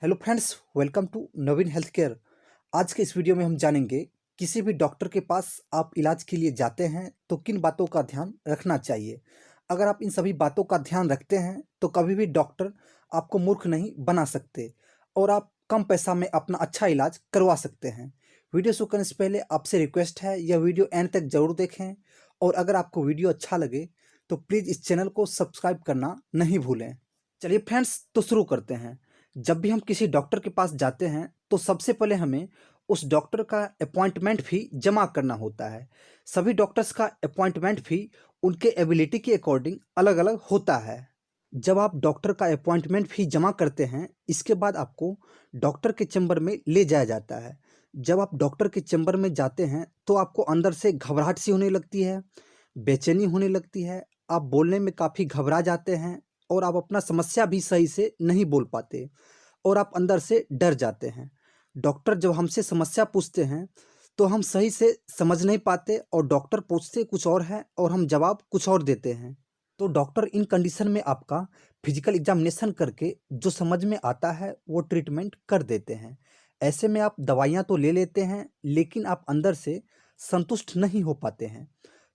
Hello friends, welcome to Naveen health care. आज के इस वीडियो में हम जानेंगे किसी भी डॉक्टर के पास आप इलाज के लिए जाते हैं तो किन बातों का ध्यान रखना चाहिए। अगर आप इन सभी बातों का ध्यान रखते हैं तो कभी भी डॉक्टर आपको मूर्ख नहीं बना सकते और आप कम पैसा में अपना अच्छा इलाज करवा सकते हैं। वीडियो शुरू करने से पहले आपसे रिक्वेस्ट है, यह वीडियो एंड तक जरूर देखें और अगर आपको वीडियो अच्छा लगे तो प्लीज़ इस चैनल को सब्सक्राइब करना नहीं भूलें। चलिए फ्रेंड्स, तो शुरू करते हैं। जब भी हम किसी डॉक्टर के पास जाते हैं तो सबसे पहले हमें उस डॉक्टर का अपॉइंटमेंट फी जमा करना होता है। सभी डॉक्टर्स का अपॉइंटमेंट फी उनके एबिलिटी के अकॉर्डिंग अलग अलग होता है। जब आप डॉक्टर का अपॉइंटमेंट फी जमा करते हैं, इसके बाद आपको डॉक्टर के चैम्बर में ले जाया जाता है। जब आप डॉक्टर के चैम्बर में जाते हैं तो आपको अंदर से घबराहट सी होने लगती है, बेचैनी होने लगती है, आप बोलने में काफ़ी घबरा जाते हैं और आप अपना समस्या भी सही से नहीं बोल पाते और आप अंदर से डर जाते हैं। डॉक्टर जब हमसे समस्या पूछते हैं तो हम सही से समझ नहीं पाते और डॉक्टर पूछते कुछ और है और हम जवाब कुछ और देते हैं। तो डॉक्टर इन कंडीशन में आपका फिजिकल एग्जामिनेशन करके जो समझ में आता है वो ट्रीटमेंट कर देते हैं। ऐसे में आप दवाइयाँ तो ले लेते हैं लेकिन आप अंदर से संतुष्ट नहीं हो पाते हैं।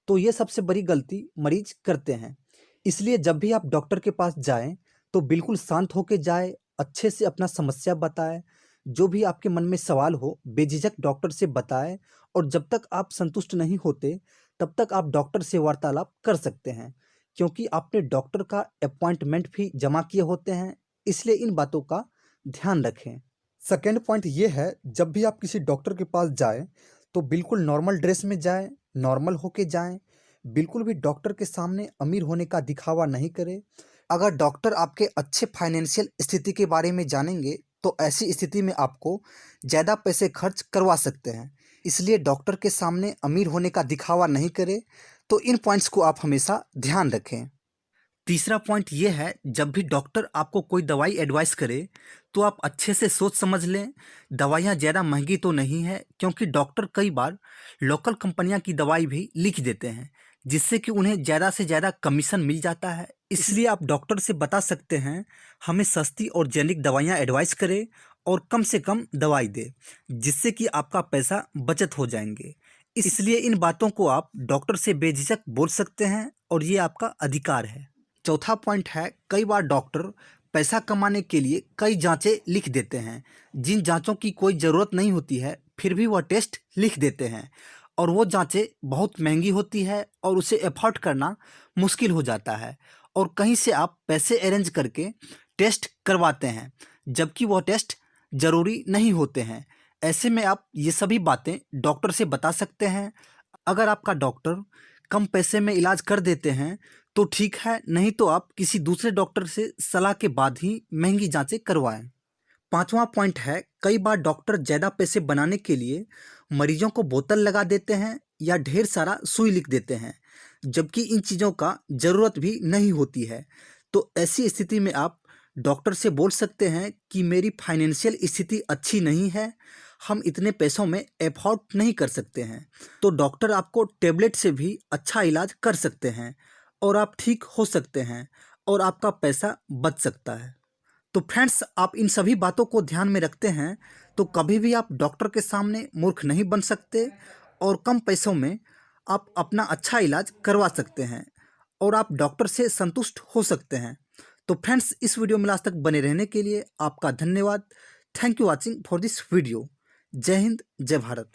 तो ये सबसे बड़ी गलती मरीज करते हैं। इसलिए जब भी आप डॉक्टर के पास जाएं तो बिल्कुल शांत होके जाएं, अच्छे से अपना समस्या बताएं, जो भी आपके मन में सवाल हो बेझिझक डॉक्टर से बताएं और जब तक आप संतुष्ट नहीं होते तब तक आप डॉक्टर से वार्तालाप कर सकते हैं, क्योंकि आपने डॉक्टर का अपॉइंटमेंट भी जमा किए होते हैं। इसलिए इन बातों का ध्यान रखें। सेकेंड पॉइंट ये है, जब भी आप किसी डॉक्टर के पास जाएं तो बिल्कुल नॉर्मल ड्रेस में जाएं, नॉर्मल होके जाएं। बिल्कुल भी डॉक्टर के सामने अमीर होने का दिखावा नहीं करें। अगर डॉक्टर आपके अच्छे फाइनेंशियल स्थिति के बारे में जानेंगे तो ऐसी स्थिति में आपको ज़्यादा पैसे खर्च करवा सकते हैं। इसलिए डॉक्टर के सामने अमीर होने का दिखावा नहीं करें। तो इन पॉइंट्स को आप हमेशा ध्यान रखें। तीसरा पॉइंट ये है, जब भी डॉक्टर आपको कोई दवाई एडवाइस करे तो आप अच्छे से सोच समझ लें। दवाइयाँ ज़्यादा महंगी तो नहीं है, क्योंकि डॉक्टर कई बार लोकल कंपनियां की दवाई भी लिख देते हैं जिससे कि उन्हें ज़्यादा से ज़्यादा कमीशन मिल जाता है। इसलिए आप डॉक्टर से बता सकते हैं हमें सस्ती और जेनिक दवाइयाँ एडवाइस करें और कम से कम दवाई दे, जिससे कि आपका पैसा बचत हो जाएंगे। इसलिए इन बातों को आप डॉक्टर से बेझिझक बोल सकते हैं और ये आपका अधिकार है। चौथा पॉइंट है, कई बार डॉक्टर पैसा कमाने के लिए कई जांचें लिख देते हैं जिन जांचों की कोई ज़रूरत नहीं होती है, फिर भी वह टेस्ट लिख देते हैं और वो जांचें बहुत महंगी होती है और उसे एफोर्ड करना मुश्किल हो जाता है और कहीं से आप पैसे अरेंज करके टेस्ट करवाते हैं जबकि वह टेस्ट ज़रूरी नहीं होते हैं। ऐसे में आप ये सभी बातें डॉक्टर से बता सकते हैं। अगर आपका डॉक्टर कम पैसे में इलाज कर देते हैं तो ठीक है, नहीं तो आप किसी दूसरे डॉक्टर से सलाह के बाद ही महंगी जांचें करवाएं। पांचवा पॉइंट है, कई बार डॉक्टर ज़्यादा पैसे बनाने के लिए मरीजों को बोतल लगा देते हैं या ढेर सारा सुई लिख देते हैं, जबकि इन चीज़ों का ज़रूरत भी नहीं होती है। तो ऐसी स्थिति में आप डॉक्टर से बोल सकते हैं कि मेरी फाइनेंशियल स्थिति अच्छी नहीं है, हम इतने पैसों में एफोर्ड नहीं कर सकते हैं। तो डॉक्टर आपको टेबलेट से भी अच्छा इलाज कर सकते हैं और आप ठीक हो सकते हैं और आपका पैसा बच सकता है। तो फ्रेंड्स, आप इन सभी बातों को ध्यान में रखते हैं तो कभी भी आप डॉक्टर के सामने मूर्ख नहीं बन सकते और कम पैसों में आप अपना अच्छा इलाज करवा सकते हैं और आप डॉक्टर से संतुष्ट हो सकते हैं। तो फ्रेंड्स, इस वीडियो में लास्ट तक बने रहने के लिए आपका धन्यवाद। Thank you watching for this video. जय हिंद, जय भारत।